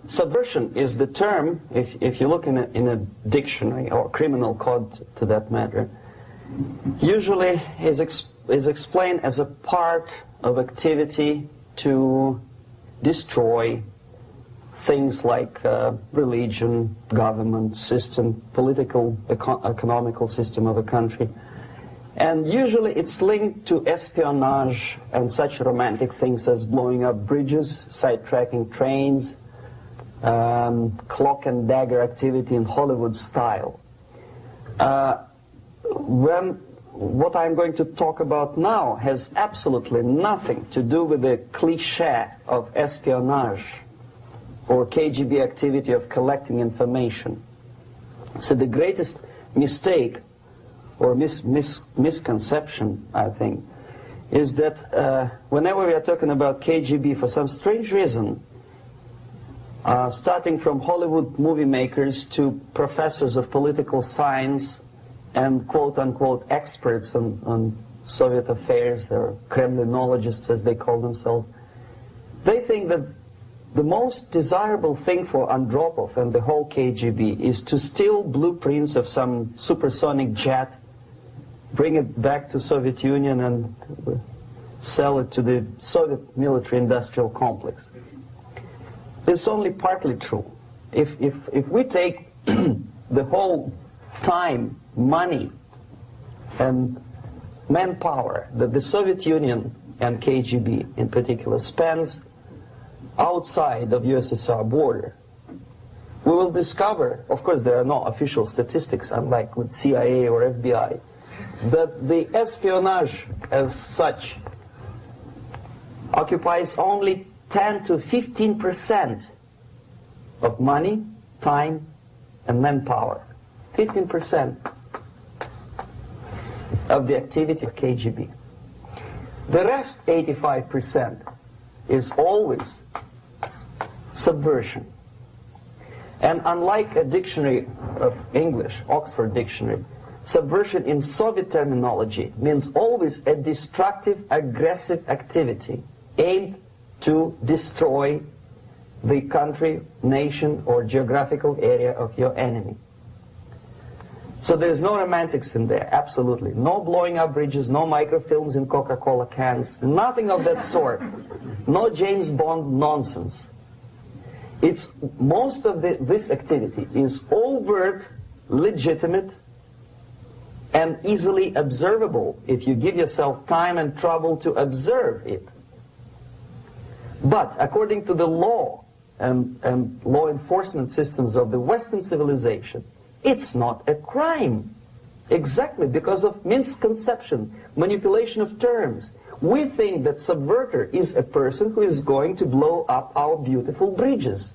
subversion is the term, if you look in a dictionary or criminal code to that matter, usually is explained as a part of activity to destroy things like religion, government, system, political, economical system of a country. And usually it's linked to espionage and such romantic things as blowing up bridges, sidetracking trains, cloak and dagger activity in Hollywood style. What I'm going to talk about now has absolutely nothing to do with the cliché of espionage or KGB activity of collecting information. So the greatest mistake or misconception, I think, is that whenever we are talking about KGB, for some strange reason, starting from Hollywood movie makers to professors of political science and quote-unquote experts on Soviet affairs, or Kremlinologists as they call themselves, they think that the most desirable thing for Andropov and the whole KGB is to steal blueprints of some supersonic jet, bring it back to Soviet Union and sell it to the Soviet military-industrial complex. It's only partly true. If we take the whole time, money, and manpower that the Soviet Union and KGB in particular spends outside of USSR border, we will discover, of course there are no official statistics unlike with CIA or FBI, that the espionage as such occupies only 10 to 15% of money, time, and manpower. 15% of the activity of KGB. The rest, 85%, is always subversion. And unlike a dictionary of English, Oxford Dictionary, subversion in Soviet terminology means always a destructive, aggressive activity aimed to destroy the country, nation, or geographical area of your enemy. So there's no romantics in there, absolutely. No blowing up bridges, no microfilms in Coca-Cola cans, nothing of that sort. No James Bond nonsense. It's most of this activity is overt, legitimate, and easily observable if you give yourself time and trouble to observe it. But according to the law and law enforcement systems of the Western civilization, it's not a crime. Exactly because of misconception, manipulation of terms. We think that subverter is a person who is going to blow up our beautiful bridges.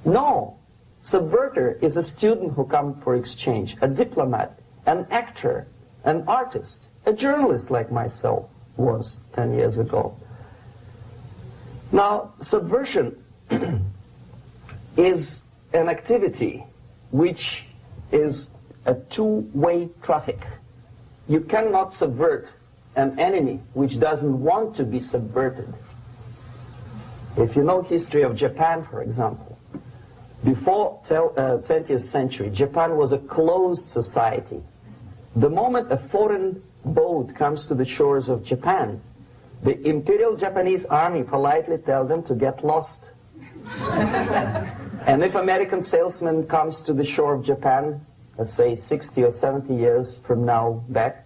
No. Subverter is a student who comes for exchange, a diplomat, an actor, an artist, a journalist like myself was 10 years ago. Now, subversion is an activity which is a two-way traffic. You cannot subvert an enemy which doesn't want to be subverted. If you know history of Japan, for example, before 20th century, Japan was a closed society. The moment a foreign boat comes to the shores of Japan, the Imperial Japanese Army politely tells them to get lost. And if American salesman comes to the shore of Japan, let's say 60 or 70 years from now back,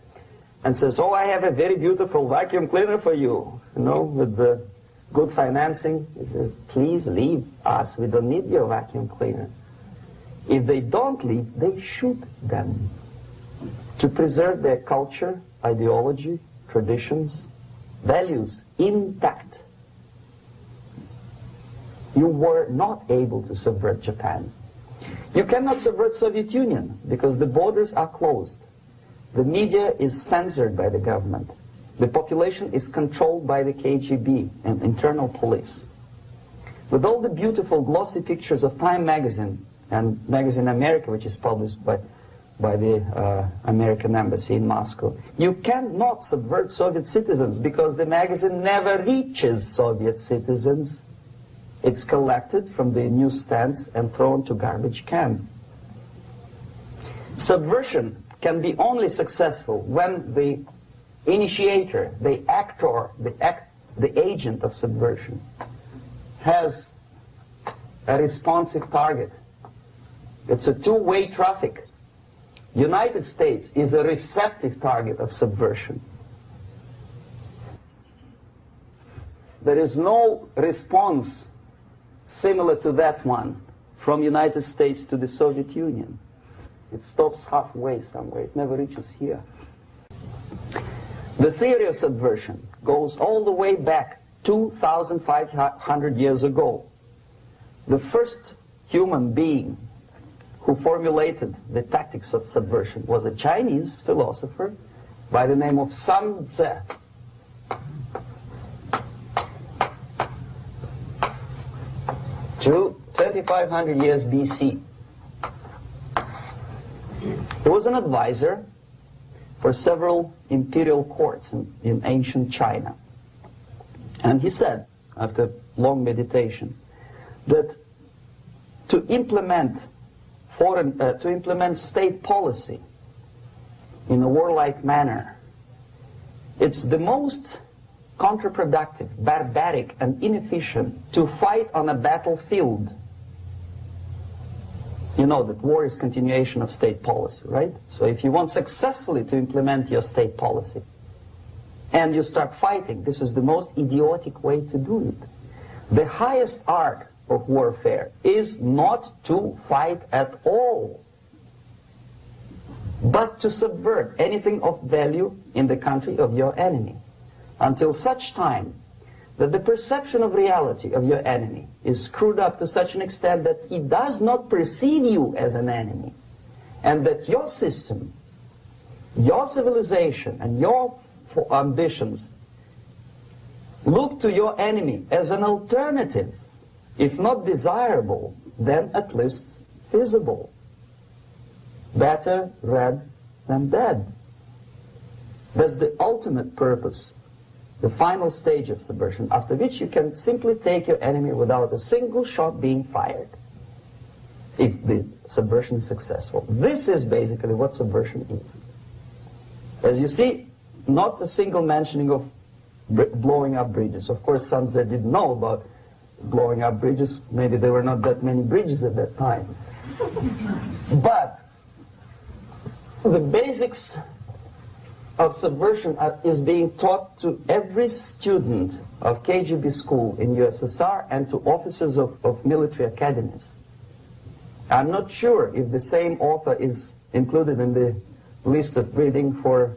and says, oh, I have a very beautiful vacuum cleaner for you, with the good financing, he says, please leave us, we don't need your vacuum cleaner. If they don't leave, they shoot them to preserve their culture, ideology, traditions, values intact. You were not able to subvert Japan. You cannot subvert Soviet Union because the borders are closed. The media is censored by the government. The population is controlled by the KGB and internal police. With all the beautiful glossy pictures of Time magazine and Magazine America, which is published by the American embassy in Moscow, you cannot subvert Soviet citizens because the magazine never reaches Soviet citizens. It's collected from the newsstands and thrown to garbage can. Subversion can be only successful when the initiator, the actor, the agent of subversion has a responsive target. It's a two-way traffic. United States is a receptive target of subversion. There is no response similar to that one from United States to the Soviet Union. It stops halfway somewhere. It never reaches here. The theory of subversion goes all the way back 2,500 years ago. The first human being who formulated the tactics of subversion was a Chinese philosopher by the name of Sun Tzu. 2,500 years BC. He was an advisor for several imperial courts in ancient China. And he said, after long meditation, that to implement state policy in a warlike manner, it's the most counterproductive, barbaric, and inefficient to fight on a battlefield. You know that war is continuation of state policy, right? So if you want successfully to implement your state policy, and you start fighting, this is the most idiotic way to do it. The highest art of warfare is not to fight at all, but to subvert anything of value in the country of your enemy, until such time that the perception of reality of your enemy is screwed up to such an extent that he does not perceive you as an enemy, and that your system, your civilization, and your ambitions look to your enemy as an alternative, if not desirable, then at least feasible. Better red than dead. That's the ultimate purpose, the final stage of subversion, after which you can simply take your enemy without a single shot being fired, if the subversion is successful. This is basically what subversion is. As you see, not a single mentioning of blowing up bridges. Of course, Sun Tzu didn't know about blowing up bridges. Maybe there were not that many bridges at that time. But the basics of subversion is being taught to every student of KGB school in USSR and to officers of military academies. I'm not sure if the same author is included in the list of reading for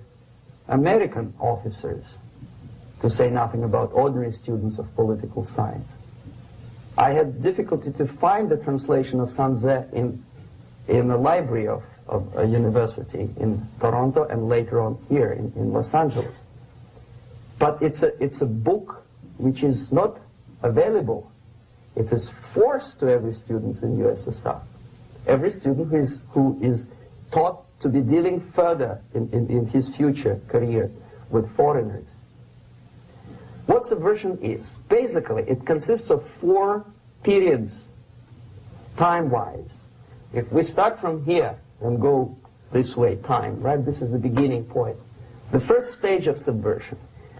American officers, to say nothing about ordinary students of political science. I had difficulty to find the translation of Sun Tzu in the library of a university in Toronto and later on here in Los Angeles. But it's a book which is not available. It is forced to every student in USSR. Every student who is taught to be dealing further in his future career with foreigners. What subversion is? Basically, it consists of 4 periods, time-wise. If we start from here and go this way, time, right? This is the beginning point. The first stage of subversion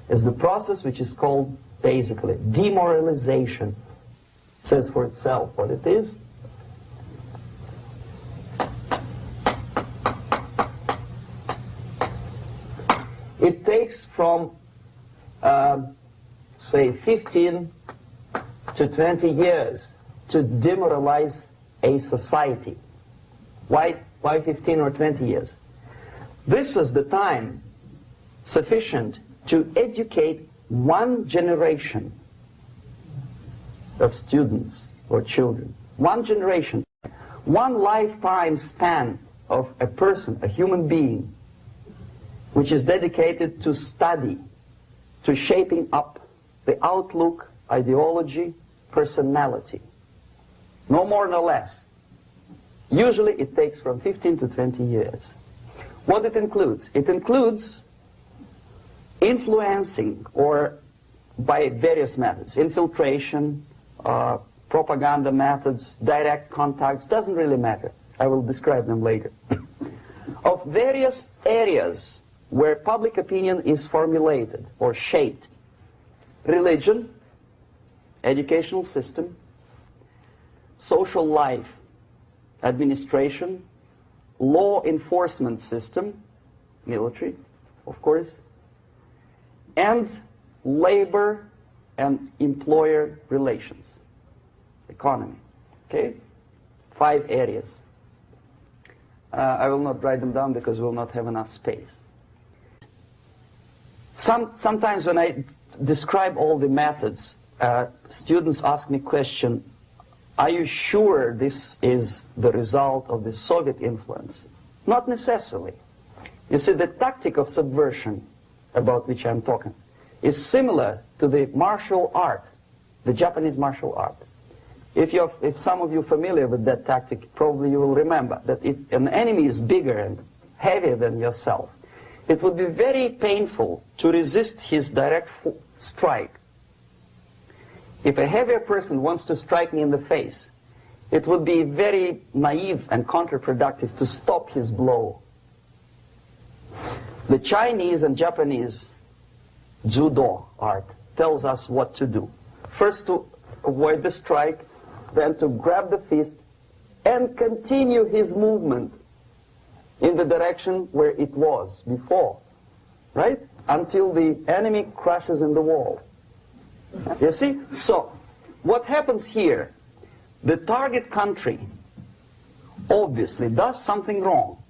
is the process which is called, basically, demoralization. It says for itself what it is. It takes from, say, 15 to 20 years to demoralize a society. Why 15 or 20 years? This is the time sufficient to educate one generation of students or children. One generation. One lifetime span of a person, a human being, which is dedicated to study, to shaping up the outlook, ideology, personality. No more, no less. Usually it takes from 15 to 20 years. What it includes? It includes influencing, or by various methods, infiltration, propaganda methods, direct contacts, doesn't really matter. I will describe them later. Of various areas where public opinion is formulated or shaped. Religion, educational system, social life, administration, law enforcement system, military, of course, and labor and employer relations, economy. Okay? 5 areas. I will not write them down because we will not have enough space. Sometimes when I describe all the methods, students ask me question, are you sure this is the result of the Soviet influence? Not necessarily. You see, the tactic of subversion, about which I'm talking, is similar to the martial art, the Japanese martial art. If some of you are familiar with that tactic, probably you will remember that if an enemy is bigger and heavier than yourself, it would be very painful to resist his direct strike. If a heavier person wants to strike me in the face, it would be very naive and counterproductive to stop his blow. The Chinese and Japanese judo art tells us what to do. First to avoid the strike, then to grab the fist and continue his movement in the direction where it was before, right? Until the enemy crashes in the wall. You see? So, what happens here? The target country obviously does something wrong.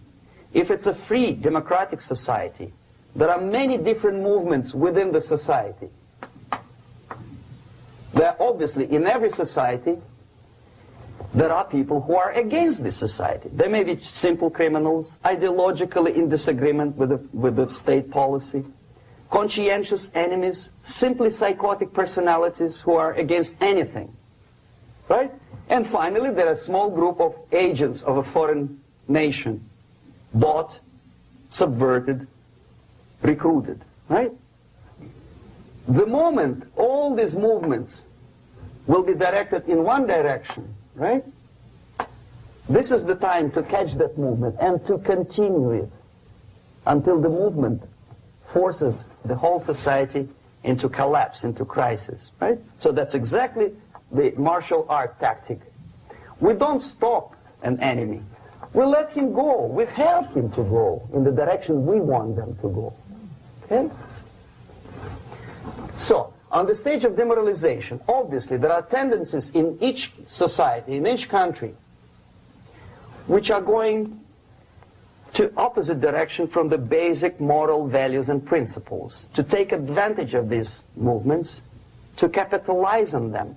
If it's a free democratic society, there are many different movements within the society. There are obviously, in every society, there are people who are against this society. They may be simple criminals, ideologically in disagreement with the state policy, conscientious enemies, simply psychotic personalities who are against anything, right? And finally, there are a small group of agents of a foreign nation, bought, subverted, recruited, right? The moment all these movements will be directed in one direction, right? This is the time to catch that movement and to continue it until the movement forces the whole society into collapse, into crisis, right? So that's exactly the martial art tactic. We don't stop an enemy. We let him go. We help him to go in the direction we want them to go. Okay? So, on the stage of demoralization, obviously there are tendencies in each society, in each country, which are going to opposite direction from the basic moral values and principles. To take advantage of these movements, to capitalize on them,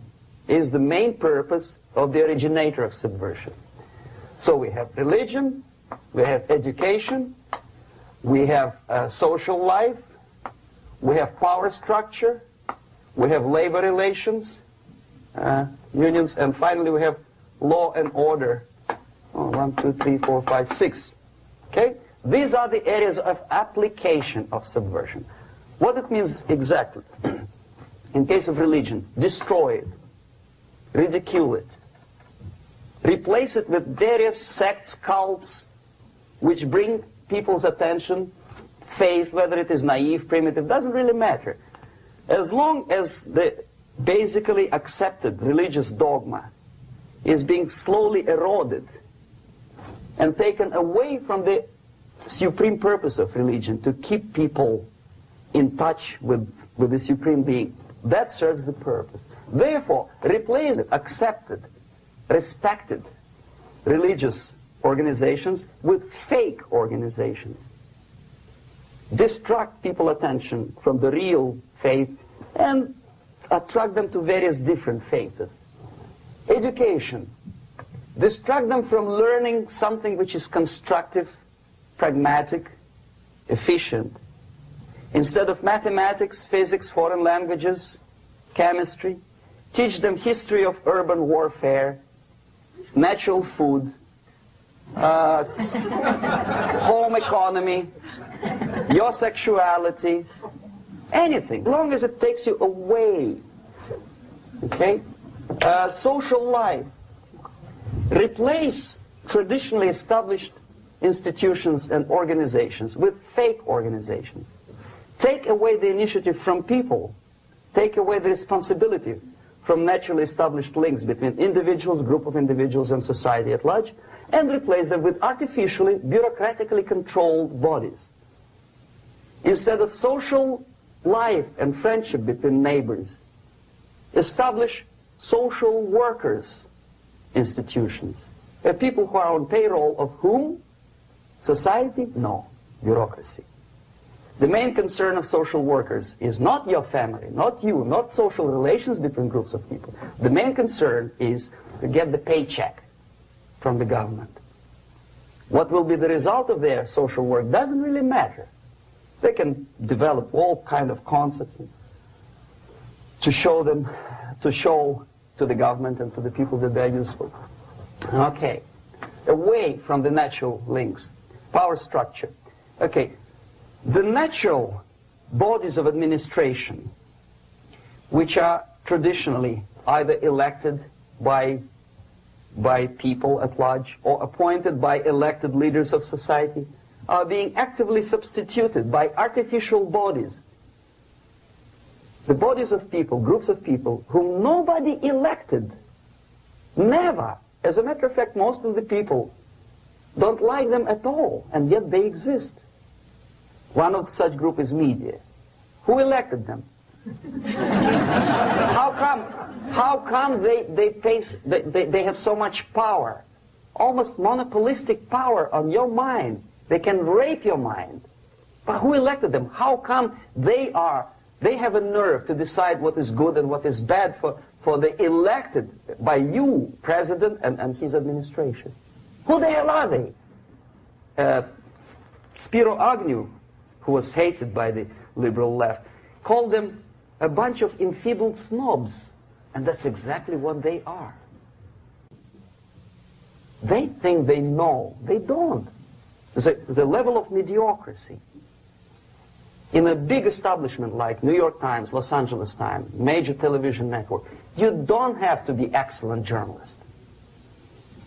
is the main purpose of the originator of subversion. So we have religion, we have education, we have social life, we have power structure, we have labor relations, unions, and finally we have law and order. 1, 2, 3, 4, 5, 6. Okay? These are the areas of application of subversion. What it means exactly? In case of religion, destroy it, ridicule it, replace it with various sects, cults, which bring people's attention, faith, whether it is naive, primitive, doesn't really matter. As long as the basically accepted religious dogma is being slowly eroded and taken away from the supreme purpose of religion, to keep people in touch with the supreme being, that serves the purpose. Therefore, replace it, accepted, respected religious organizations with fake organizations. Distract people's attention from the real faith and attract them to various different faiths. Education. Distract them from learning something which is constructive, pragmatic, efficient. Instead of mathematics, physics, foreign languages, chemistry, teach them history of urban warfare, natural food, home economy, your sexuality, anything, as long as it takes you away, okay, Social life. Replace traditionally established institutions and organizations with fake organizations. Take away the initiative from people. Take away the responsibility from naturally established links between individuals, group of individuals, and society at large, and replace them with artificially, bureaucratically controlled bodies. Instead of social life and friendship between neighbors, establish social workers institutions. People who are on payroll of whom? Society? No. Bureaucracy. The main concern of social workers is not your family, not you, not social relations between groups of people. The main concern is to get the paycheck from the government. What will be the result of their social work doesn't really matter. They can develop all kind of concepts to show to the government and to the people that they're useful. Okay. Away from the natural links. Power structure. Okay. The natural bodies of administration, which are traditionally either elected by people at large or appointed by elected leaders of society, are being actively substituted by artificial bodies. The bodies of people, groups of people, whom nobody elected. Never. As a matter of fact, most of the people don't like them at all, and yet they exist. One of such group is media. Who elected them? How come they have so much power? Almost monopolistic power on your mind. They can rape your mind. But who elected them? How come they have a nerve to decide what is good and what is bad for the elected by you, president, and his administration? Who the hell are they? Spiro Agnew, who was hated by the liberal left, called them a bunch of enfeebled snobs. And that's exactly what they are. They think they know. They don't. The level of mediocrity. In a big establishment like New York Times, Los Angeles Times, major television network, you don't have to be excellent journalist.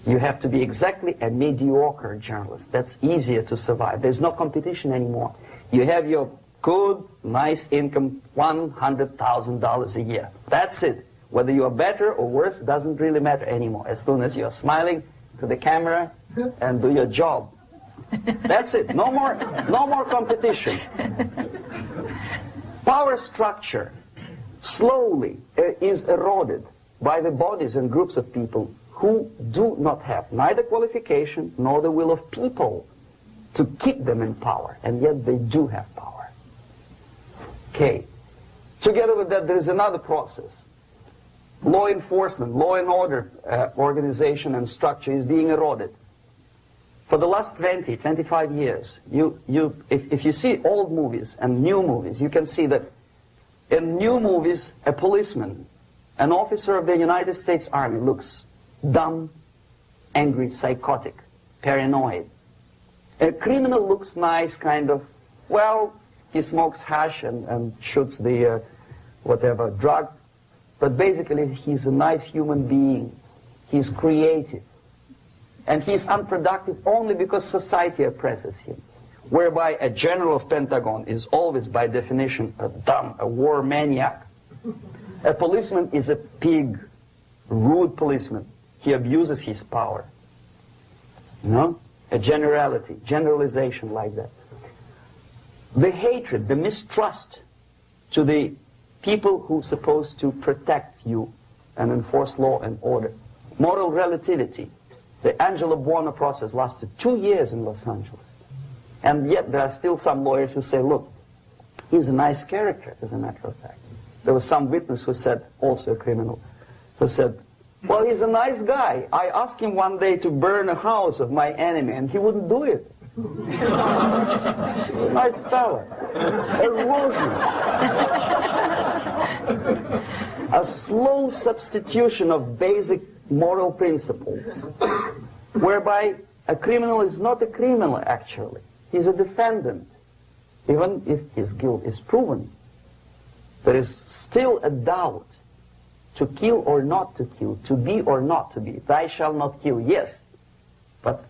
You have to be exactly a mediocre journalist. That's easier to survive. There's no competition anymore. You have your good, nice income, $100,000 a year. That's it. Whether you are better or worse doesn't really matter anymore. As soon as you're smiling to the camera and do your job. That's it. No more competition. Power structure slowly is eroded by the bodies and groups of people who do not have neither qualification nor the will of people to keep them in power, and yet they do have power. Okay. Together with that, there is another process. Law enforcement, law and order organization and structure is being eroded. For the last 20, 25 years, if you see old movies and new movies, you can see that in new movies, a policeman, an officer of the United States Army looks dumb, angry, psychotic, paranoid. A criminal looks nice, kind of, well, he smokes hash and shoots the whatever drug, but basically he's a nice human being. He's creative. And he's unproductive only because society oppresses him. Whereby a general of Pentagon is always, by definition, a war maniac. A policeman is a pig, rude policeman. He abuses his power. You know? A generalization like that. The hatred, the mistrust to the people who are supposed to protect you and enforce law and order. Moral relativity. The Angelo Buono process lasted 2 years in Los Angeles. And yet there are still some lawyers who say, look, he's a nice character, as a matter of fact. There was some witness who said, also a criminal, who said, well, he's a nice guy. I asked him one day to burn a house of my enemy, and he wouldn't do it. He's a nice fella. Erosion. A slow substitution of basic moral principles, whereby a criminal is not a criminal, actually. He's a defendant. Even if his guilt is proven, there is still a doubt to kill or not to kill, to be or not to be. Thou shalt not kill, yes. But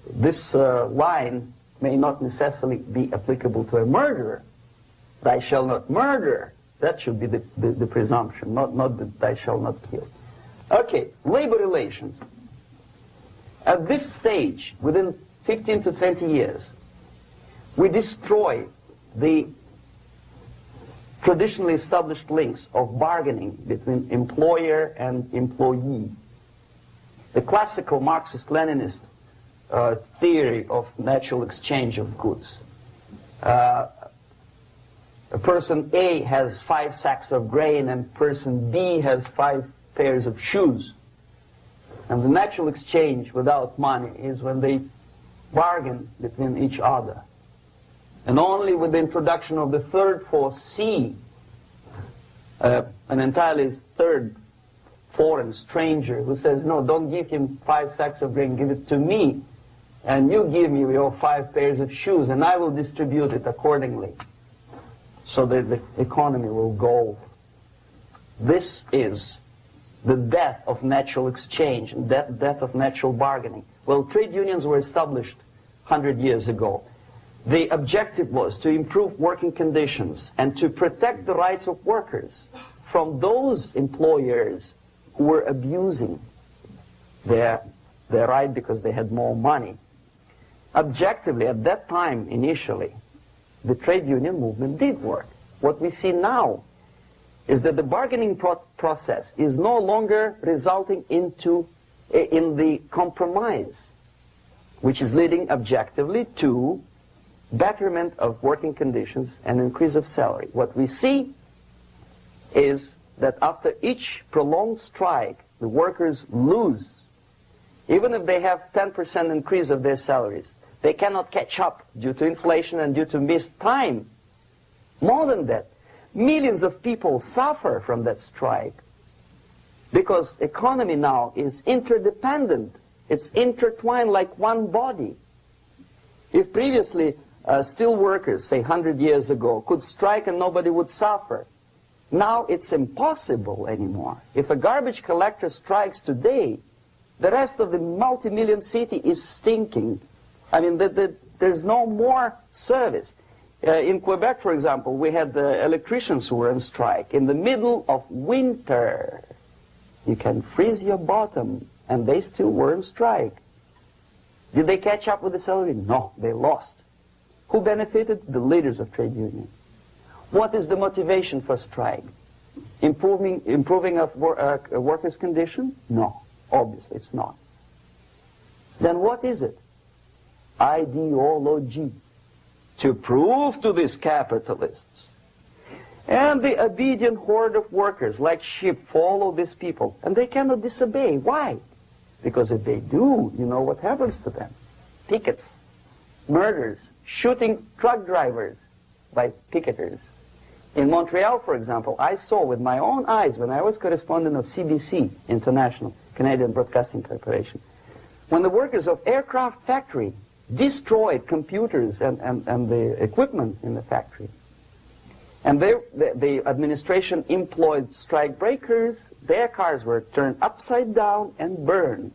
this line may not necessarily be applicable to a murderer. Thou shalt not murder. That should be the presumption, not that thou shalt not kill. Okay, labor relations. At this stage, within 15 to 20 years, we destroy the traditionally established links of bargaining between employer and employee. The classical Marxist-Leninist theory of natural exchange of goods. A person A has 5 sacks of grain and person B has 5 pairs of shoes. And the natural exchange without money is when they bargain between each other. And only with the introduction of the third force, C, an entirely third foreign stranger who says, no, don't give him 5 sacks of grain, give it to me, and you give me your 5 pairs of shoes, and I will distribute it accordingly, so that the economy will go. This is the death of natural exchange, and death of natural bargaining. Well, trade unions were established 100 years ago. The objective was to improve working conditions and to protect the rights of workers from those employers who were abusing their right because they had more money. Objectively, at that time, initially, the trade union movement did work. What we see now is that the bargaining process is no longer resulting in the compromise, which is leading objectively to betterment of working conditions and increase of salary. What we see is that after each prolonged strike, the workers lose. Even if they have 10% increase of their salaries, they cannot catch up due to inflation and due to missed time. More than that, millions of people suffer from that strike because economy now is interdependent. It's intertwined like one body. If previously steel workers, say 100 years ago, could strike and nobody would suffer, now it's impossible anymore. If a garbage collector strikes today, the rest of the multi-million city is stinking. I mean, there's no more service. In Quebec, for example, we had the electricians who were on strike in the middle of winter. You can freeze your bottom, and they still were on strike. Did they catch up with the salary? No, they lost. Who benefited? The leaders of trade unions. What is the motivation for strike? Improving of workers' condition? No, obviously it's not. Then what is it? Ideology. To prove to these capitalists. And the obedient horde of workers, like sheep, follow these people. And they cannot disobey. Why? Because if they do, you know what happens to them. Pickets, murders, shooting truck drivers by picketers. In Montreal, for example, I saw with my own eyes when I was correspondent of CBC, International, Canadian Broadcasting Corporation, when the workers of aircraft factory destroyed computers and the equipment in the factory. And the administration employed strike breakers. Their cars were turned upside down and burned.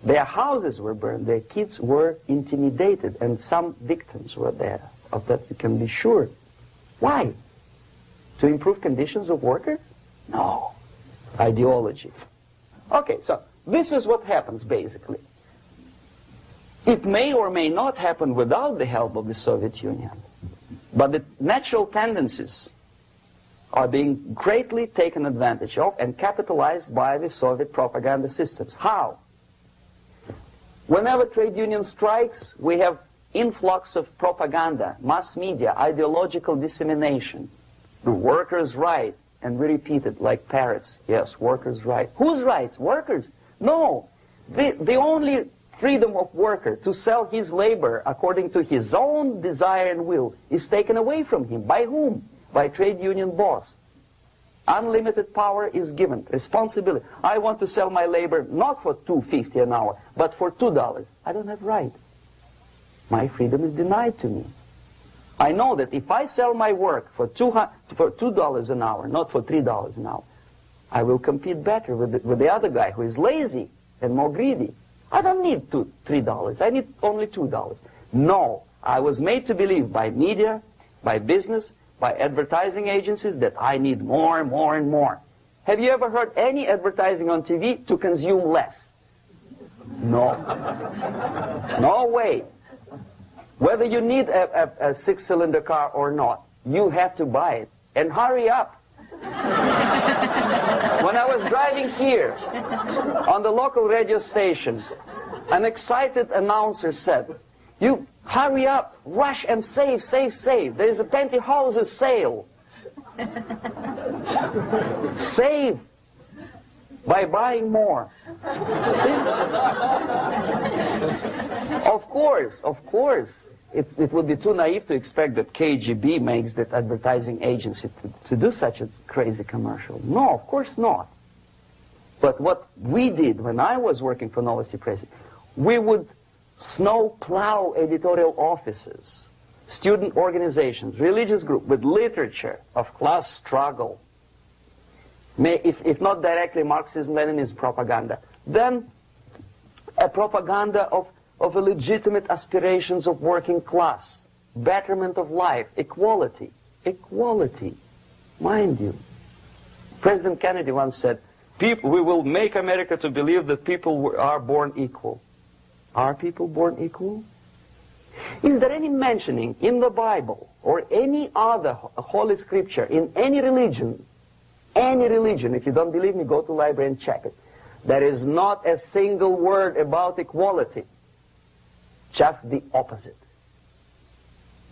Their houses were burned. Their kids were intimidated. And some victims were there. Of that you can be sure. Why? To improve conditions of workers? No. Ideology. Okay, so this is what happens basically. It may or may not happen without the help of the Soviet Union. But the natural tendencies are being greatly taken advantage of and capitalized by the Soviet propaganda systems. How? Whenever trade union strikes, we have influx of propaganda, mass media, ideological dissemination. The workers' right, and we repeat it like parrots. Yes, workers' right. Whose rights? Workers? No. The only freedom of worker to sell his labor according to his own desire and will is taken away from him. By whom? By trade union boss. Unlimited power is given. Responsibility. I want to sell my labor not for $2.50 an hour, but for $2. I don't have right. My freedom is denied to me. I know that if I sell my work for $2 an hour, not for $3 an hour, I will compete better with the other guy who is lazy and more greedy. I don't need $3. I need only $2. No, I was made to believe by media, by business, by advertising agencies that I need more and more and more. Have you ever heard any advertising on TV to consume less? No. No way. Whether you need a six-cylinder car or not, you have to buy it. And hurry up. When I was driving here, on the local radio station, an excited announcer said, "You hurry up, rush and save, save, save. There is a pantyhose sale." Save by buying more. See? Of course. It would be too naive to expect that KGB makes that advertising agency to do such a crazy commercial. No, of course not. But what we did when I was working for Novosti Press, we would snow plow editorial offices, student organizations, religious groups with literature of class struggle. If not directly Marxism-Leninism propaganda, then a propaganda of legitimate aspirations of working class, betterment of life, equality. Equality, mind you. President Kennedy once said, we will make America to believe that people are born equal. Are people born equal? Is there any mentioning in the Bible or any other holy scripture in any religion, if you don't believe me, go to the library and check it. There is not a single word about equality. Just the opposite.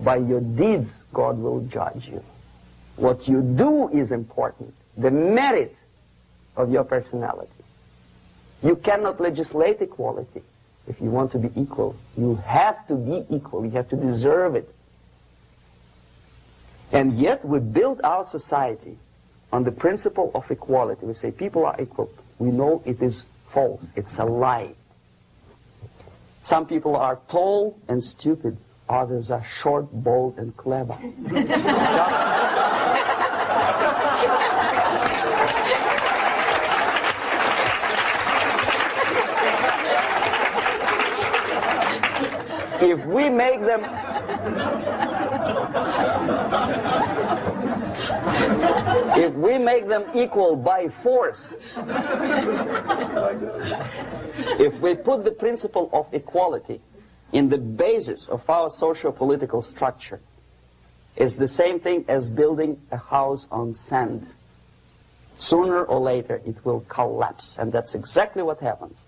By your deeds, God will judge you. What you do is important. The merit of your personality. You cannot legislate equality. If you want to be equal, you have to be equal. You have to deserve it. And yet we build our society on the principle of equality. We say people are equal. We know it is false. It's a lie. Some people are tall and stupid. Others are short, bold, and clever. If we make them equal by force, if we put the principle of equality in the basis of our socio-political structure, it's the same thing as building a house on sand. Sooner or later it will collapse, and that's exactly what happens.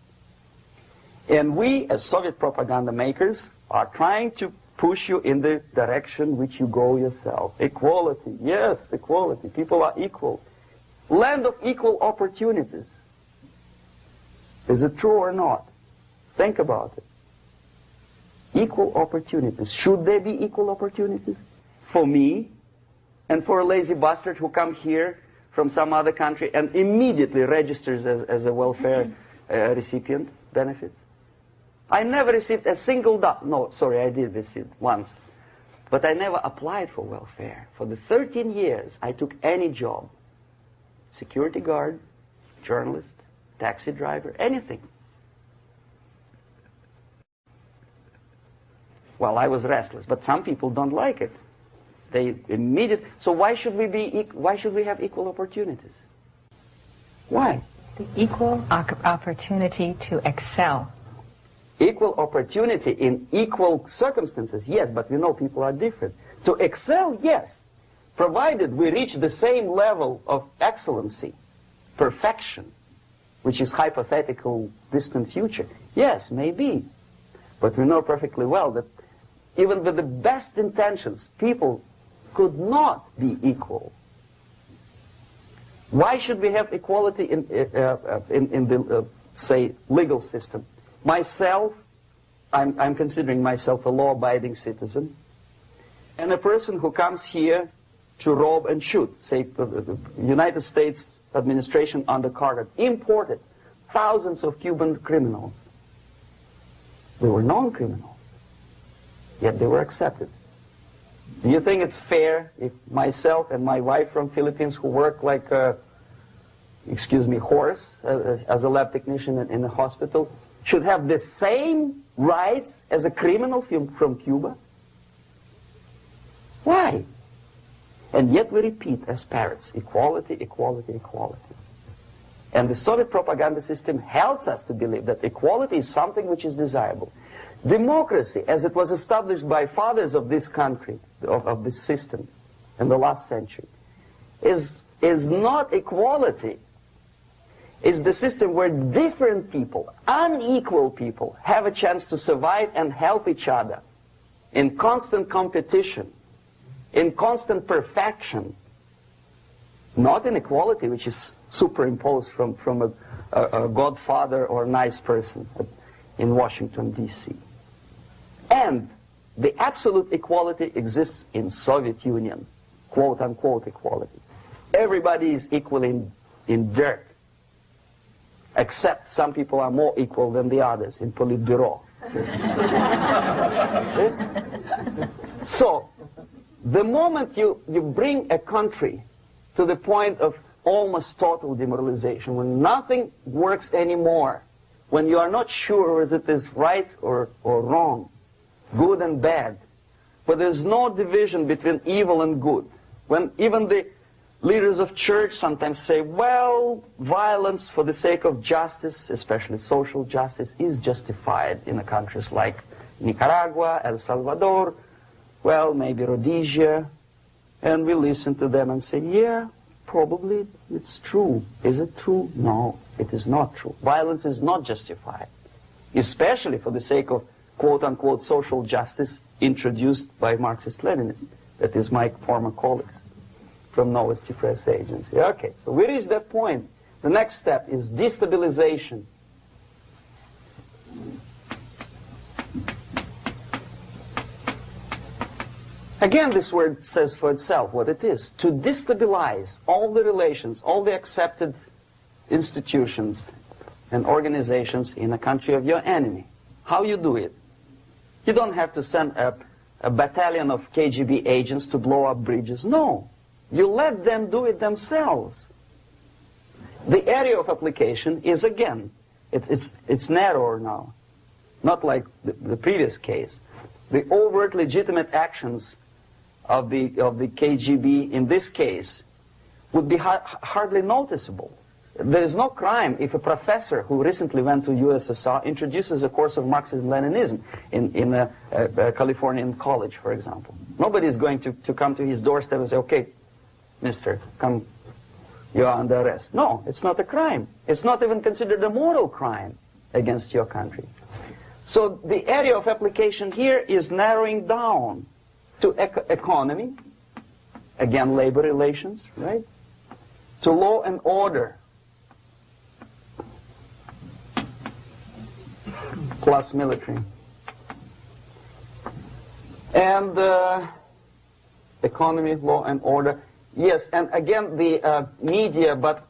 And we, as Soviet propaganda makers, are trying to push you in the direction which you go yourself. Equality, yes, equality. People are equal. Land of equal opportunities. Is it true or not? Think about it. Equal opportunities. Should there be equal opportunities? For me and for a lazy bastard who comes here from some other country and immediately registers as a welfare recipient benefits? I never received a single dollar. No, sorry, I did receive once. But I never applied for welfare. For the 13 years, I took any job. Security guard, journalist, taxi driver, anything. Well, I was restless, but some people don't like it. They immediately. So why should we have equal opportunities? Why? The equal opportunity to excel. Equal opportunity in equal circumstances, yes, but we know people are different. To excel, yes, provided we reach the same level of excellency, perfection, which is hypothetical, distant future. Yes, maybe. But we know perfectly well that even with the best intentions, people could not be equal. Why should we have equality in the, say, legal system? Myself, I'm considering myself a law-abiding citizen, and a person who comes here to rob and shoot, say the United States administration under Carter, imported thousands of Cuban criminals. They were non-criminals, yet they were accepted. Do you think it's fair if myself and my wife from Philippines, who work like horse as a lab technician in a hospital should have the same rights as a criminal from Cuba? Why? And yet we repeat as parrots, equality, equality, equality. And the Soviet propaganda system helps us to believe that equality is something which is desirable. Democracy, as it was established by fathers of this country, of this system in the last century, is not equality. It's the system where different people, unequal people, have a chance to survive and help each other in constant competition, in constant perfection, not in equality, which is superimposed from a godfather or nice person in Washington, D.C. And the absolute equality exists in Soviet Union, quote-unquote equality. Everybody is equal in dirt, except some people are more equal than the others in Politburo. So, the moment you bring a country to the point of almost total demoralization, when nothing works anymore, when you are not sure whether it is right or wrong, good and bad, but there's no division between evil and good, when even the leaders of church sometimes say, well, violence for the sake of justice, especially social justice, is justified in countries like Nicaragua, El Salvador, well, maybe Rhodesia, and we listen to them and say, yeah, probably it's true. Is it true? No, it is not true. Violence is not justified, especially for the sake of quote-unquote social justice introduced by Marxist-Leninists, that is my former colleagues from Novosti Press Agency. Okay, so we reached that point. The next step is destabilization. Again, this word says for itself what it is. To destabilize all the relations, all the accepted institutions and organizations in a country of your enemy. How you do it? You don't have to send a battalion of KGB agents to blow up bridges. No. You let them do it themselves. The area of application is, again, it's narrower now. Not like the previous case. The overt legitimate actions of the KGB in this case would be hardly noticeable. There is no crime if a professor who recently went to USSR introduces a course of Marxism-Leninism in a Californian college, for example. Nobody is going to come to his doorstep and say, okay, mister, come, you are under arrest. No, it's not a crime. It's not even considered a moral crime against your country. So the area of application here is narrowing down to economy, again labor relations, right? To law and order, plus military. And economy, law and order. Yes, and again the media, but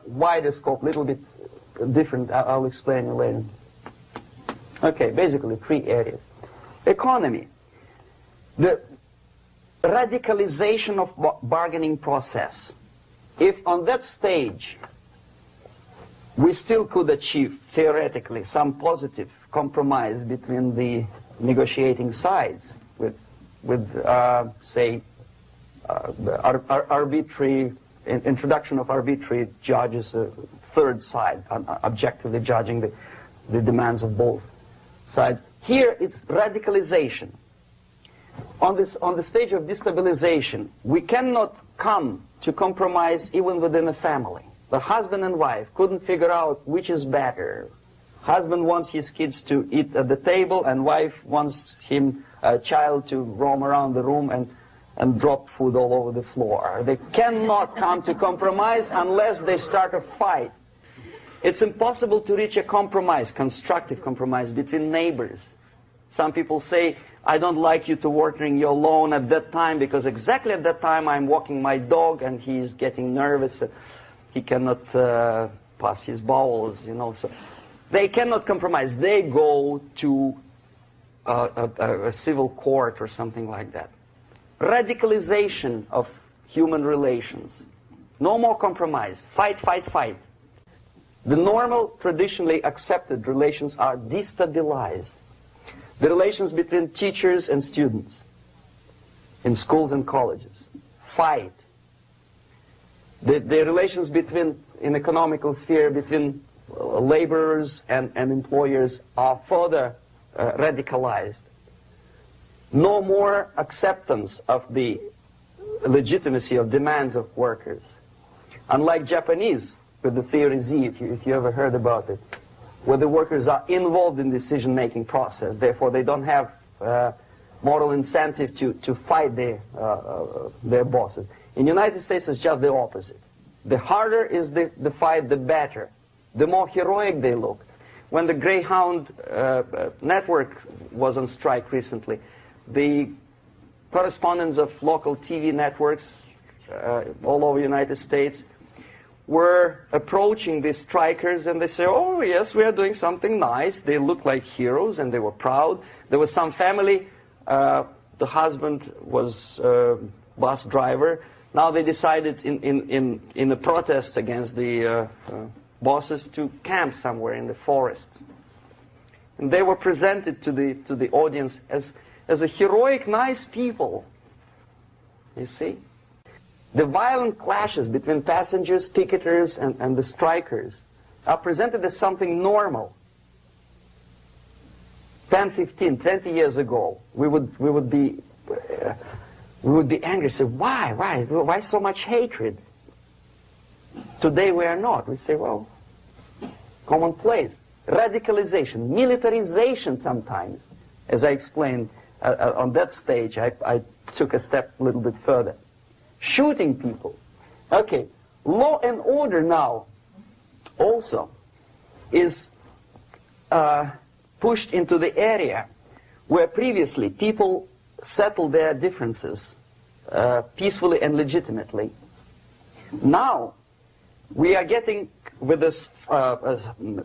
wider scope, little bit different. I'll explain you later. Okay, basically 3 areas. Economy. The radicalization of bargaining process. If on that stage we still could achieve, theoretically, some positive compromise between the negotiating sides with say, arbitrary, introduction of arbitrary judges, a third side, objectively judging the demands of both sides. Here it's radicalization. On the stage of destabilization, we cannot come to compromise even within a family. The husband and wife couldn't figure out which is better. Husband wants his kids to eat at the table, and wife wants a child to roam around the room and drop food all over the floor. They cannot come to compromise unless they start a fight. It's impossible to reach a compromise, constructive compromise, between neighbors. Some people say, I don't like you to watering your lawn at that time because exactly at that time I'm walking my dog and he's getting nervous. He cannot pass his bowels, you know. So they cannot compromise. They go to a civil court or something like that. Radicalization of human relations. No more compromise. Fight, fight, fight. The normal, traditionally accepted relations are destabilized. The relations between teachers and students in schools and colleges. Fight. The relations between, in economical sphere, between laborers and employers are further radicalized. No more acceptance of the legitimacy of demands of workers. Unlike Japanese, with the theory Z, if you ever heard about it, where the workers are involved in decision-making process, therefore they don't have moral incentive to fight their bosses. In the United States, it's just the opposite. The harder is the fight, the better. The more heroic they look. When the Greyhound network was on strike recently, the correspondents of local TV networks all over the United States were approaching the strikers, and they say, oh yes, we are doing something nice. They look like heroes, and they were proud. There was some family, the husband was bus driver. Now they decided in a protest against the bosses to camp somewhere in the forest. And they were presented to the audience as a heroic, nice people. You see? The violent clashes between passengers, picketers, and the strikers are presented as something normal. 10, 15, 20 years ago, we would be angry, say, why so much hatred? Today we are not. We say, well, commonplace. Radicalization, militarization sometimes. As I explained on that stage, I took a step a little bit further. Shooting people. Okay, law and order now also is pushed into the area where previously people settled their differences peacefully and legitimately. Now we are getting with this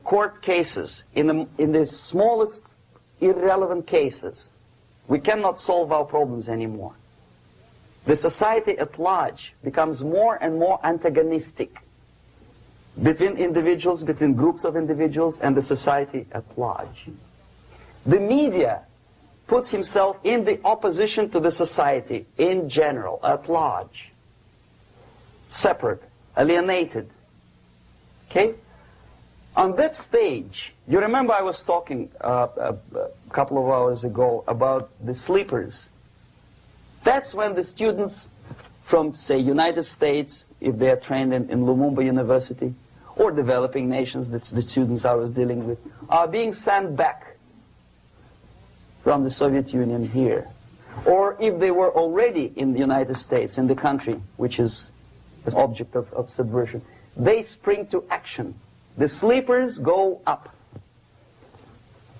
court cases in the smallest irrelevant cases. We cannot solve our problems anymore. The society at large becomes more and more antagonistic between individuals, between groups of individuals, and the society at large. The media puts himself in the opposition to the society in general, at large. Separate, alienated. Okay? On that stage, you remember I was talking a couple of hours ago about the sleepers. That's when the students from, say, United States, if they are trained in Lumumba University, or developing nations, that's the students I was dealing with, are being sent back from the Soviet Union here. Or if they were already in the United States, in the country which is the object of subversion, they spring to action. The sleepers go up.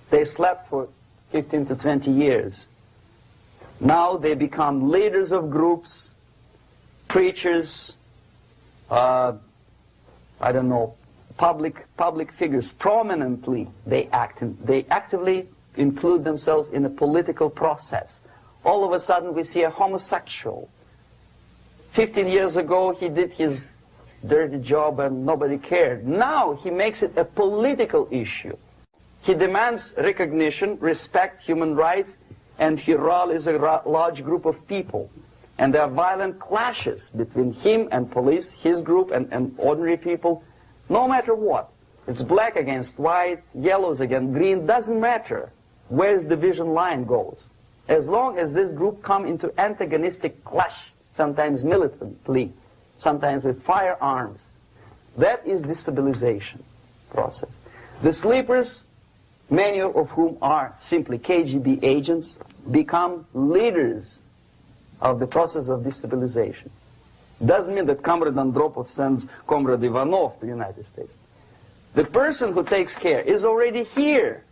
They slept for 15 to 20 years. Now they become leaders of groups, preachers, I don't know, public figures. Prominently they actively include themselves in a political process. All of a sudden we see a homosexual. 15 years ago he did his dirty job and nobody cared. Now he makes it a political issue. He demands recognition, respect, human rights, and he rallies a large group of people. And there are violent clashes between him and police, his group and ordinary people, no matter what. It's black against white, yellows against green, doesn't matter where the division line goes. As long as this group come into antagonistic clash, sometimes militantly, sometimes with firearms, that is destabilization process. The sleepers, many of whom are simply KGB agents, become leaders of the process of destabilization. Doesn't mean that Comrade Andropov sends Comrade Ivanov to the United States. The person who takes care is already here.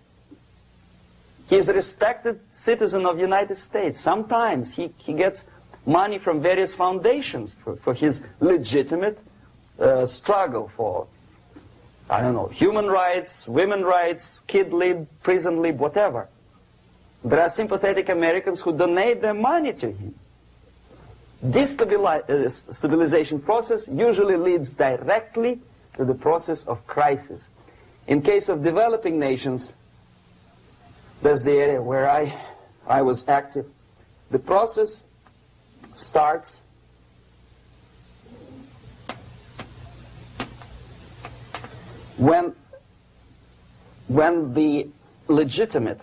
He is a respected citizen of the United States. Sometimes he gets money from various foundations for his legitimate struggle for, I don't know, human rights, women's rights, kid lib, prison lib, whatever. There are sympathetic Americans who donate their money to him. Destabilization process usually leads directly to the process of crisis. In case of developing nations, that's the area where I was active. The process starts when the legitimate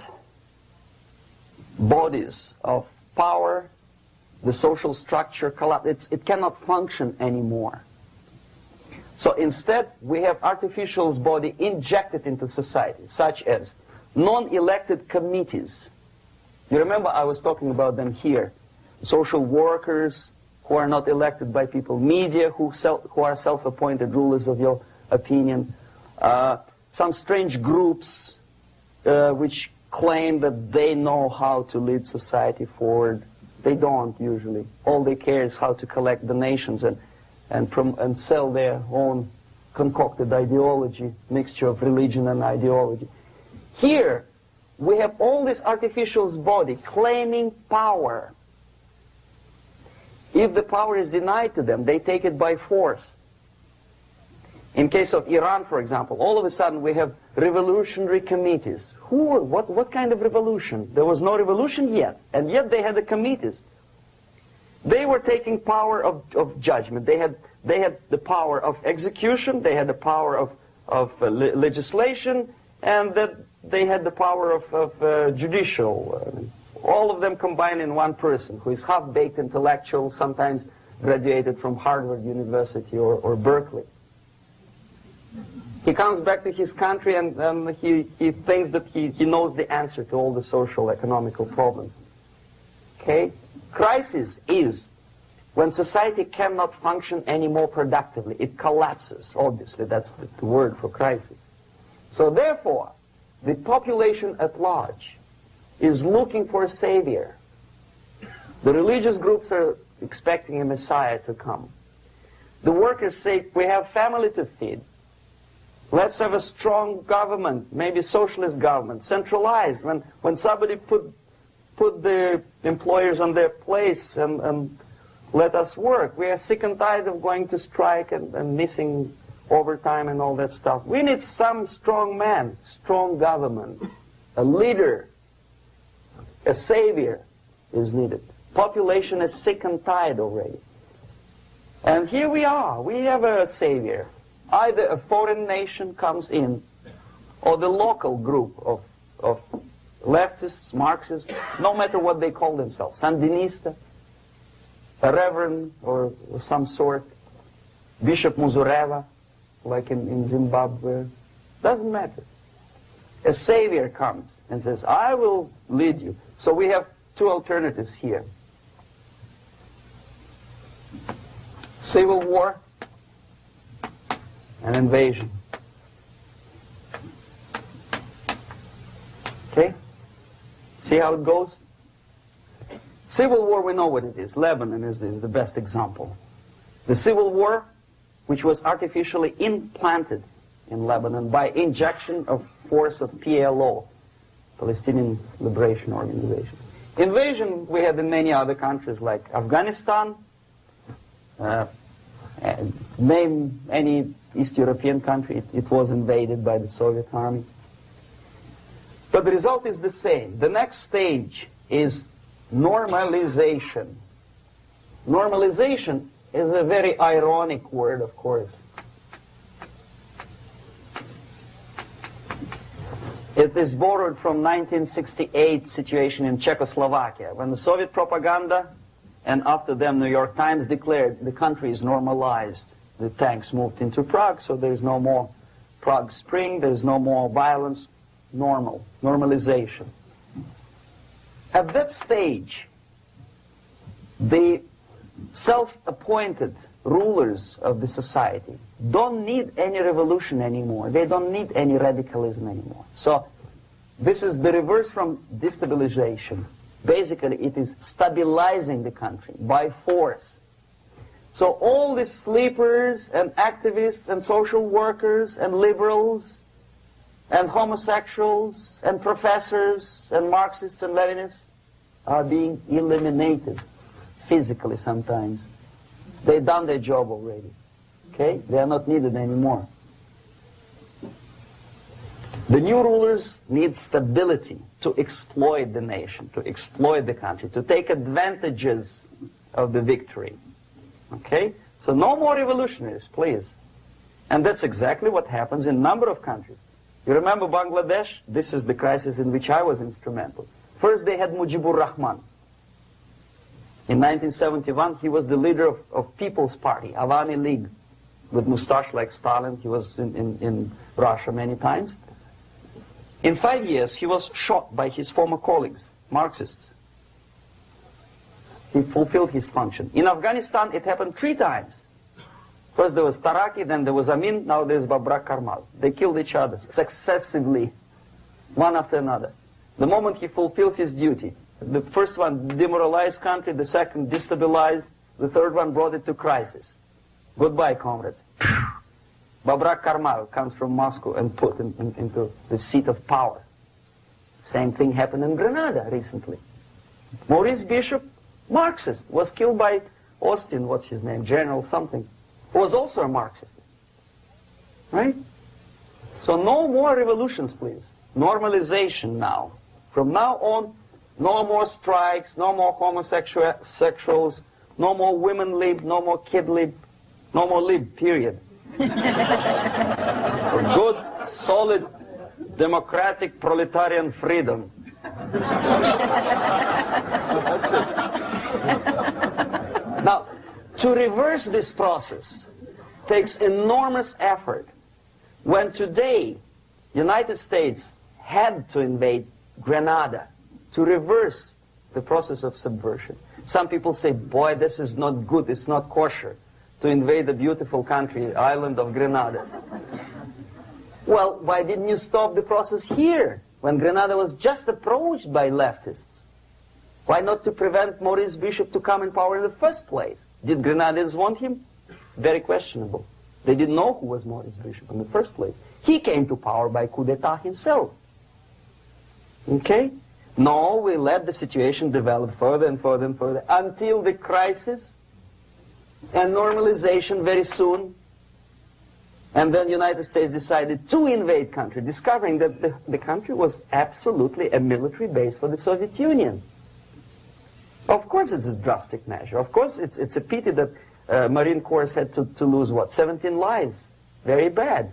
bodies of power, the social structure collapse. It cannot function anymore. So instead, we have artificial body injected into society, such as non-elected committees. You remember I was talking about them here. Social workers who are not elected by people, media who are self-appointed rulers of your opinion, some strange groups which claim that they know how to lead society forward. They don't usually. All they care is how to collect donations and sell their own concocted ideology, mixture of religion and ideology. Here, we have all this artificial body claiming power. If the power is denied to them, they take it by force. In case of Iran, for example, all of a sudden we have revolutionary committees. What kind of revolution? There was no revolution yet, and yet they had the committees. They were taking power of judgment. They had the power of execution, they had the power of legislation, and that they had the power of judicial. All of them combined in one person, who is half-baked intellectual, sometimes graduated from Harvard University or Berkeley. He comes back to his country and he thinks that he knows the answer to all the social, economical problems. Okay? Crisis is when society cannot function any more productively. It collapses, obviously. That's the word for crisis. So therefore, the population at large is looking for a savior. The religious groups are expecting a messiah to come. The workers say, we have family to feed. Let's have a strong government, maybe socialist government, centralized. When somebody put the employers on their place and let us work. We are sick and tired of going to strike and missing overtime and all that stuff. We need some strong man, strong government, a leader, a savior is needed. Population is sick and tired already. And here we are. We have a savior. Either a foreign nation comes in, or the local group of leftists, Marxists, no matter what they call themselves, Sandinista, a reverend or some sort, Bishop Muzureva, like in Zimbabwe, doesn't matter. A savior comes and says, I will lead you. So we have two alternatives here. Civil war and invasion. Okay? See how it goes? Civil war, we know what it is. Lebanon is the best example. The civil war, which was artificially implanted in Lebanon by injection of force of PLO, Palestinian Liberation Organization. Invasion we have in many other countries like Afghanistan, name any East European country, it was invaded by the Soviet army. But the result is the same. The next stage is normalization. Normalization is a very ironic word, of course. It is borrowed from 1968 situation in Czechoslovakia, when the Soviet propaganda and after them New York Times declared the country is normalized. The tanks moved into Prague, so there is no more Prague Spring, there is no more violence. Normalization. At that stage, the self-appointed rulers of the society don't need any revolution anymore. They don't need any radicalism anymore. So this is the reverse from destabilization. Basically, it is stabilizing the country by force. So all the sleepers and activists and social workers and liberals and homosexuals and professors and Marxists and Leninists are being eliminated. physically sometimes. They've done their job already. Okay? They are not needed anymore. The new rulers need stability to exploit the nation, to exploit the country, to take advantages of the victory. Okay? So no more revolutionaries, please. And that's exactly what happens in a number of countries. You remember Bangladesh? This is the crisis in which I was instrumental. First they had Mujibur Rahman. In 1971, he was the leader of People's Party, Awami League, with mustache like Stalin. He was in Russia many times. In 5 years, he was shot by his former colleagues, Marxists. He fulfilled his function. In Afghanistan, it happened 3 times. First there was Taraki, then there was Amin, now there's Babrak Karmal. They killed each other successively, one after another. The moment he fulfills his duty, the first one demoralized country, the second destabilized, the third one brought it to crisis. Goodbye, comrades. Babrak Karmal comes from Moscow and put into the seat of power. Same thing happened in Grenada recently. Maurice Bishop, Marxist, was killed by Austin, what's his name, General something, who was also a Marxist. Right? So no more revolutions, please. Normalization now. From now on, no more strikes, no more homosexuals, no more women lib, no more kid lib, no more lib, period. Good, solid, democratic, proletarian freedom. That's it. Now, to reverse this process takes enormous effort. When today, United States had to invade Grenada to reverse the process of subversion. Some people say, boy, this is not good, it's not kosher to invade the beautiful country, island of Grenada. Well, why didn't you stop the process here, when Grenada was just approached by leftists? Why not to prevent Maurice Bishop to come in power in the first place? Did Grenadians want him? Very questionable. They didn't know who was Maurice Bishop in the first place. He came to power by coup d'etat himself. Okay? No, we let the situation develop further and further and further until the crisis and normalization very soon. And then the United States decided to invade country, discovering that the country was absolutely a military base for the Soviet Union. Of course it's a drastic measure. Of course it's a pity that Marine Corps had to lose, what, 17 lives. Very bad.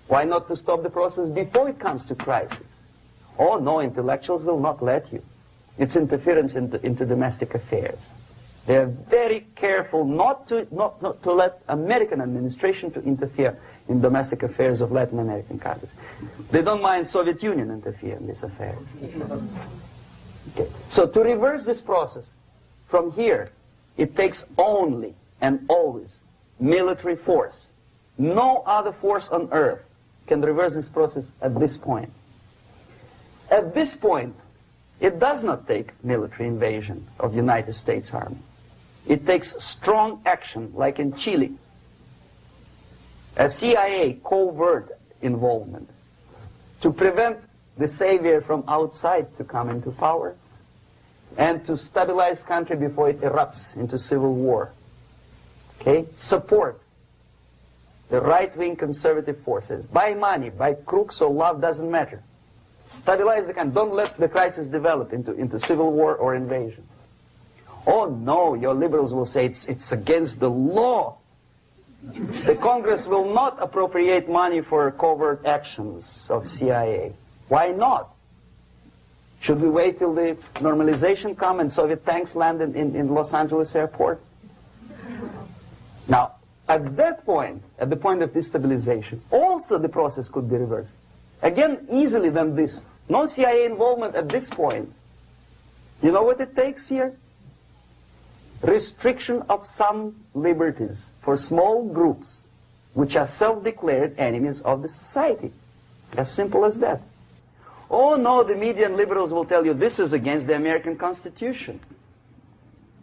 Why not to stop the process before it comes to crisis? Oh no, intellectuals will not let you. It's interference into domestic affairs. They are very careful not to let American administration to interfere in domestic affairs of Latin American countries. They don't mind Soviet Union interfere in these affairs. Okay. So to reverse this process, from here, it takes only and always military force. No other force on earth can reverse this process at this point. At this point, it does not take military invasion of the United States Army. It takes strong action, like in Chile. A CIA covert involvement to prevent the savior from outside to come into power and to stabilize country before it erupts into civil war. Okay? Support the right-wing conservative forces. By money, by crooks or love, doesn't matter. Stabilize the country. Don't let the crisis develop into civil war or invasion. Oh no, your liberals will say it's against the law. The Congress will not appropriate money for covert actions of CIA. Why not? Should we wait till the normalization come and Soviet tanks land in Los Angeles airport? Now, at that point, at the point of destabilization, also the process could be reversed. Again, easily than this. No CIA involvement at this point. You know what it takes here? Restriction of some liberties for small groups which are self-declared enemies of the society. As simple as that. Oh no, the media and liberals will tell you this is against the American Constitution.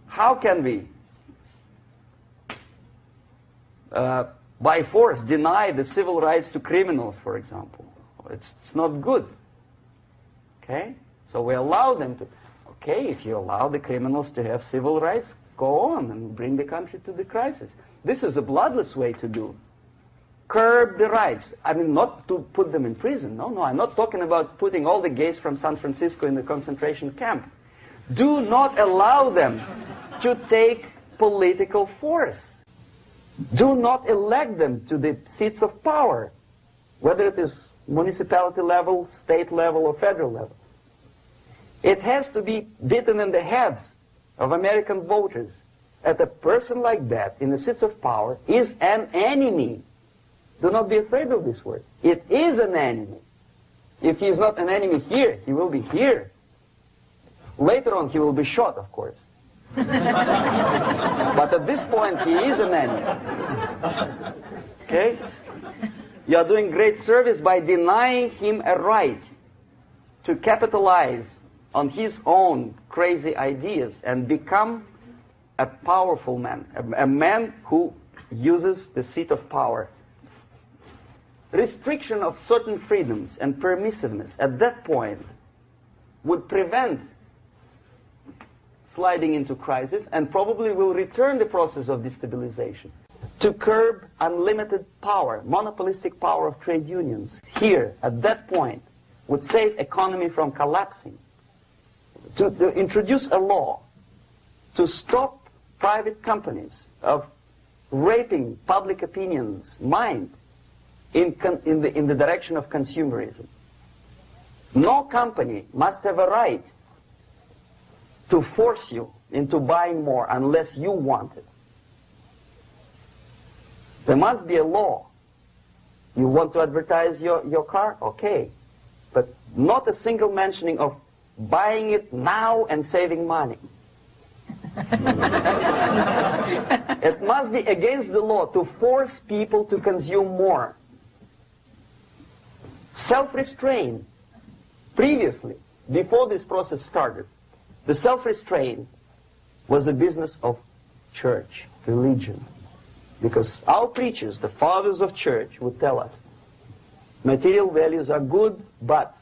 How can we, by force, deny the civil rights to criminals, for example? It's not good. Okay? So we allow them to. Okay, if you allow the criminals to have civil rights, go on and bring the country to the crisis. This is a bloodless way to do. Curb the rights. I mean, not to put them in prison. No, I'm not talking about putting all the gays from San Francisco in the concentration camp. Do not allow them to take political force. Do not elect them to the seats of power, whether it is municipality level, state level, or federal level. It has to be beaten in the heads of American voters that a person like that in the seats of power is an enemy. Do not be afraid of this word. It is an enemy. If he is not an enemy here, he will be here. Later on, he will be shot, of course. But at this point, he is an enemy. Okay? You are doing great service by denying him a right to capitalize on his own crazy ideas and become a powerful man, a man who uses the seat of power. Restriction of certain freedoms and permissiveness at that point would prevent sliding into crisis and probably will return the process of destabilization. To curb unlimited power, monopolistic power of trade unions, here, at that point, would save economy from collapsing. To introduce a law to stop private companies of raping public opinion's mind in the direction of consumerism. No company must have a right to force you into buying more unless you want it. There must be a law. You want to advertise your car? Okay. But not a single mentioning of buying it now and saving money. It must be against the law to force people to consume more. Self-restraint. Previously, before this process started, the self-restraint was a business of church, religion. Because our preachers, the fathers of church, would tell us, material values are good, but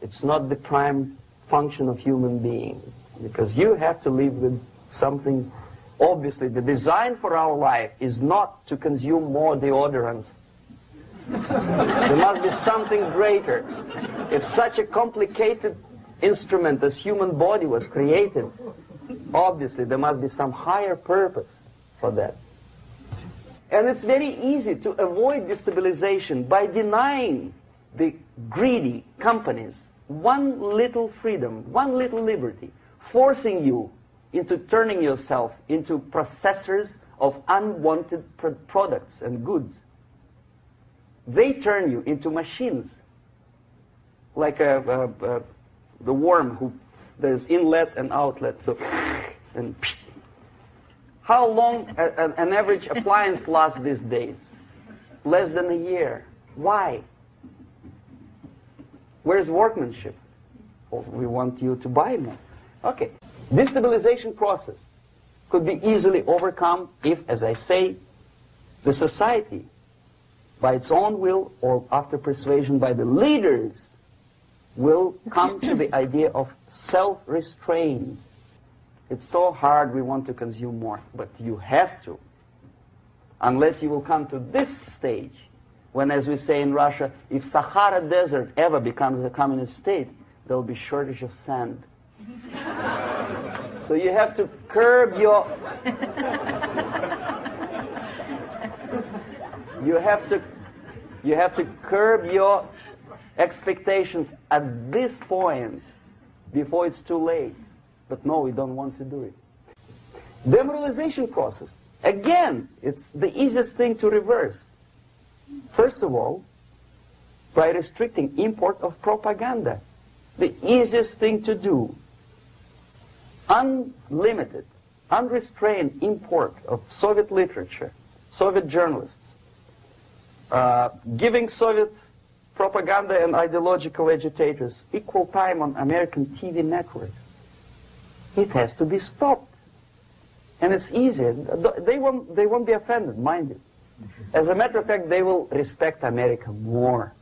it's not the prime function of human being. Because you have to live with something. Obviously, the design for our life is not to consume more deodorants. There must be something greater. If such a complicated instrument as human body was created, obviously there must be some higher purpose for that. And it's very easy to avoid destabilization by denying the greedy companies one little freedom, one little liberty, forcing you into turning yourself into processors of unwanted products and goods. They turn you into machines, like the worm who there's inlet and outlet. So, and how long an average appliance lasts these days? Less than a year. Why? Where's workmanship? Oh, we want you to buy more. Okay. Destabilization process could be easily overcome if, as I say, the society, by its own will or after persuasion by the leaders, will come to the idea of self-restraint. It's so hard we want to consume more, but you have to. Unless you will come to this stage, when, as we say in Russia, if Sahara Desert ever becomes a communist state, there will be shortage of sand. So you have to curb your... You have to curb your expectations at this point before it's too late. But no, we don't want to do it. Demoralization process. Again, it's the easiest thing to reverse. First of all, by restricting import of propaganda. The easiest thing to do. Unlimited, unrestrained import of Soviet literature, Soviet journalists. Giving Soviet propaganda and ideological agitators equal time on American TV networks. It has to be stopped. And it's easy. They won't be offended, mind you. As a matter of fact, they will respect America more.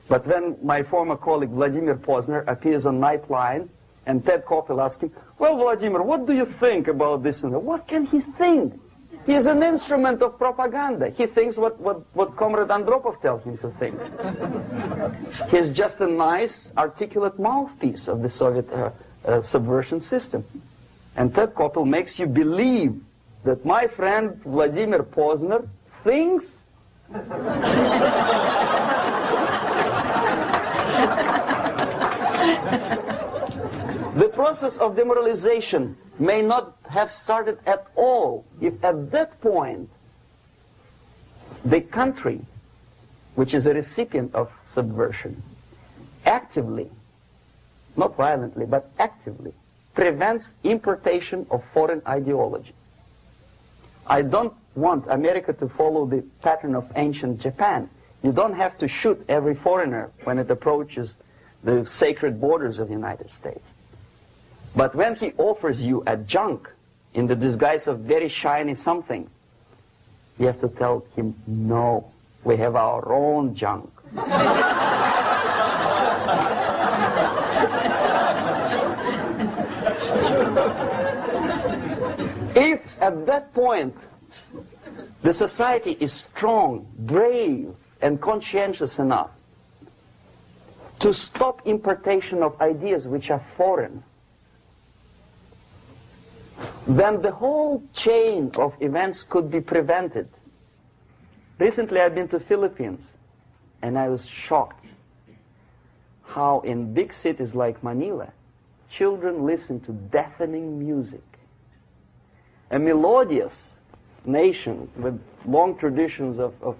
But when my former colleague Vladimir Posner appears on Nightline And Ted Koppel asked him, well, Vladimir, what do you think about this? And what can he think? He is an instrument of propaganda. He thinks what Comrade Andropov tells him to think. He's just a nice, articulate mouthpiece of the Soviet subversion system. And Ted Koppel makes you believe that my friend Vladimir Posner thinks the process of demoralization may not have started at all if at that point the country, which is a recipient of subversion, actively, not violently, but actively, prevents importation of foreign ideology. I don't want America to follow the pattern of ancient Japan. You don't have to shoot every foreigner when it approaches the sacred borders of the United States. But when he offers you a junk in the disguise of very shiny something, you have to tell him, no, we have our own junk. If at that point the society is strong, brave, and conscientious enough to stop importation of ideas which are foreign, then the whole chain of events could be prevented. Recently I've been to Philippines, and I was shocked how in big cities like Manila, children listen to deafening music. A melodious nation with long traditions of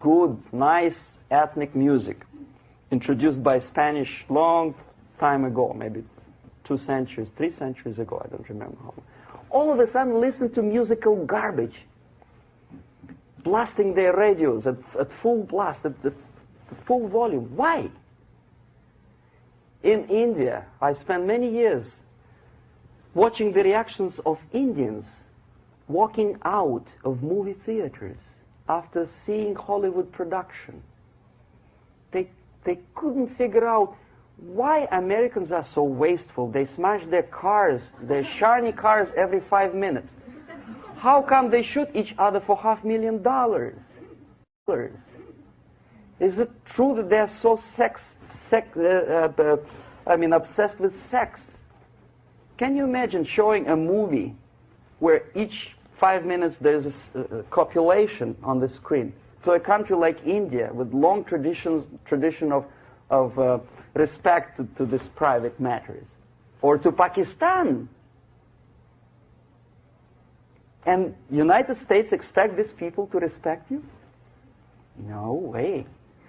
good, nice ethnic music, introduced by Spanish long time ago, maybe 2 centuries, 3 centuries ago, I don't remember how long. All of a sudden listen to musical garbage, blasting their radios at full blast, at full volume. Why? In India, I spent many years watching the reactions of Indians walking out of movie theaters after seeing Hollywood production. They couldn't figure out why Americans are so wasteful. They smash their cars, their shiny cars, every 5 minutes. How come they shoot each other for $500,000? Is it true that they're so obsessed with sex? Can you imagine showing a movie where each 5 minutes there's a copulation on the screen to a country like India with long tradition of respect to these private matters, or to Pakistan? And United States expect these people to respect you? No way.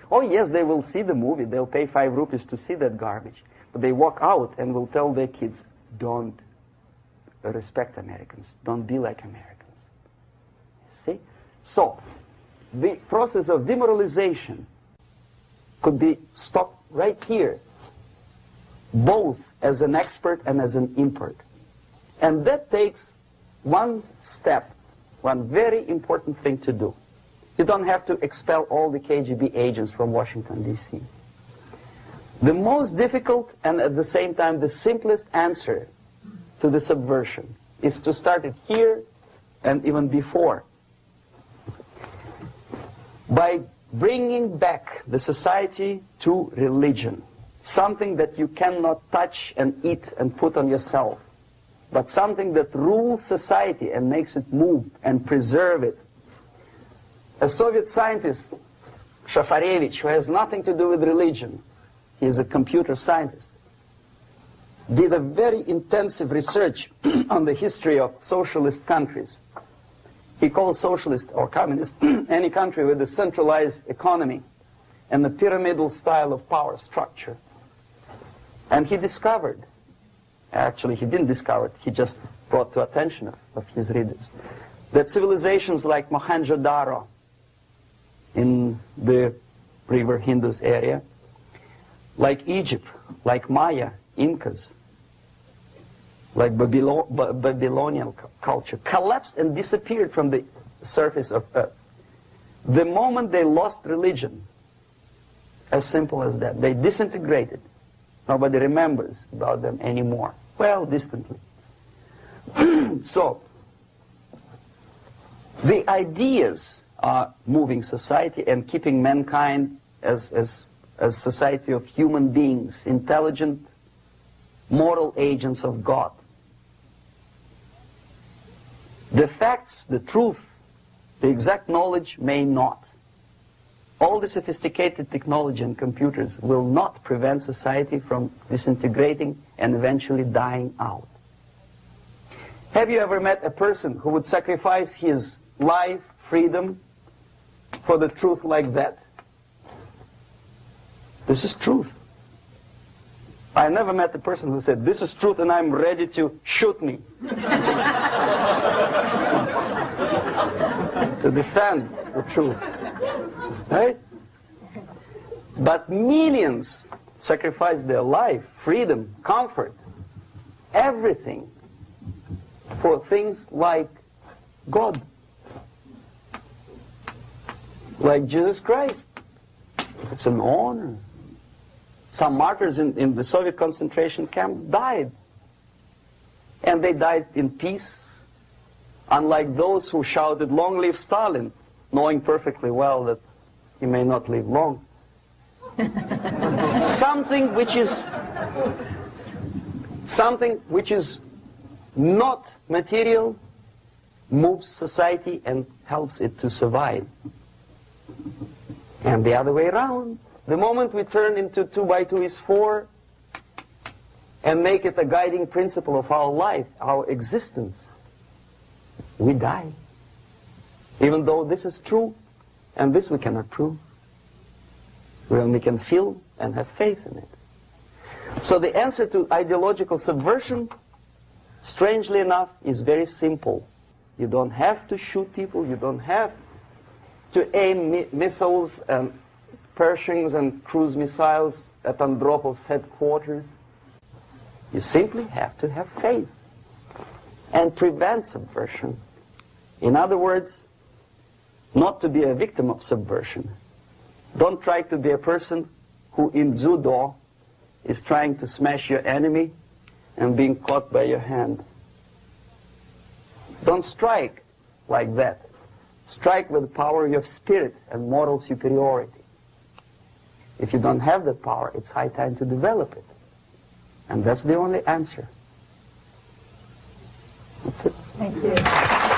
Oh yes, they will see the movie, they'll pay 5 rupees to see that garbage, but they walk out and will tell their kids, don't respect Americans, don't be like Americans. See? So, the process of demoralization could be stopped right here, both as an expert and as an import. And that takes one step, one very important thing to do. You don't have to expel all the KGB agents from Washington, D.C. The most difficult and at the same time the simplest answer to the subversion is to start it here and even before, by bringing back the society to religion, something that you cannot touch and eat and put on yourself, but something that rules society and makes it move and preserve it. A Soviet scientist, Shafarevich, who has nothing to do with religion, he is a computer scientist, did a very intensive research on the history of socialist countries. He calls socialist or communist any country with a centralized economy and a pyramidal style of power structure. And he discovered, actually he didn't discover it, he just brought to attention of his readers, that civilizations like Mohenjo-Daro in the river Indus area, like Egypt, like Maya, Incas, like Babylonian culture, collapsed and disappeared from the surface of Earth. The moment they lost religion, as simple as that, they disintegrated Nobody remembers about them anymore. Well, distantly. So, the ideas are moving society and keeping mankind as a society of human beings, intelligent, moral agents of God. The facts, the truth, the exact knowledge may not. All the sophisticated technology and computers will not prevent society from disintegrating and eventually dying out. Have you ever met a person who would sacrifice his life, freedom, for the truth like that? This is truth. I never met a person who said, this is truth and I'm ready to shoot me. To defend the truth. Right? But millions sacrifice their life, freedom, comfort, everything for things like God, like Jesus Christ. It's an honor. Some martyrs in the Soviet concentration camp died. And they died in peace, unlike those who shouted, "Long live Stalin," knowing perfectly well that he may not live long. Something which is not material moves society and helps it to survive. And the other way around, the moment we turn into 2 by 2 is 4 and make it a guiding principle of our life, our existence, we die. Even though this is true, and this we cannot prove. We only can feel and have faith in it. So the answer to ideological subversion, strangely enough, is very simple. You don't have to shoot people, you don't have to aim missiles and Pershings and cruise missiles at Andropov's headquarters. You simply have to have faith and prevent subversion. In other words, not to be a victim of subversion. Don't try to be a person who in judo is trying to smash your enemy and being caught by your hand. Don't strike like that. Strike with the power of your spirit and moral superiority. If you don't have that power, it's high time to develop it. And that's the only answer. That's it. Thank you.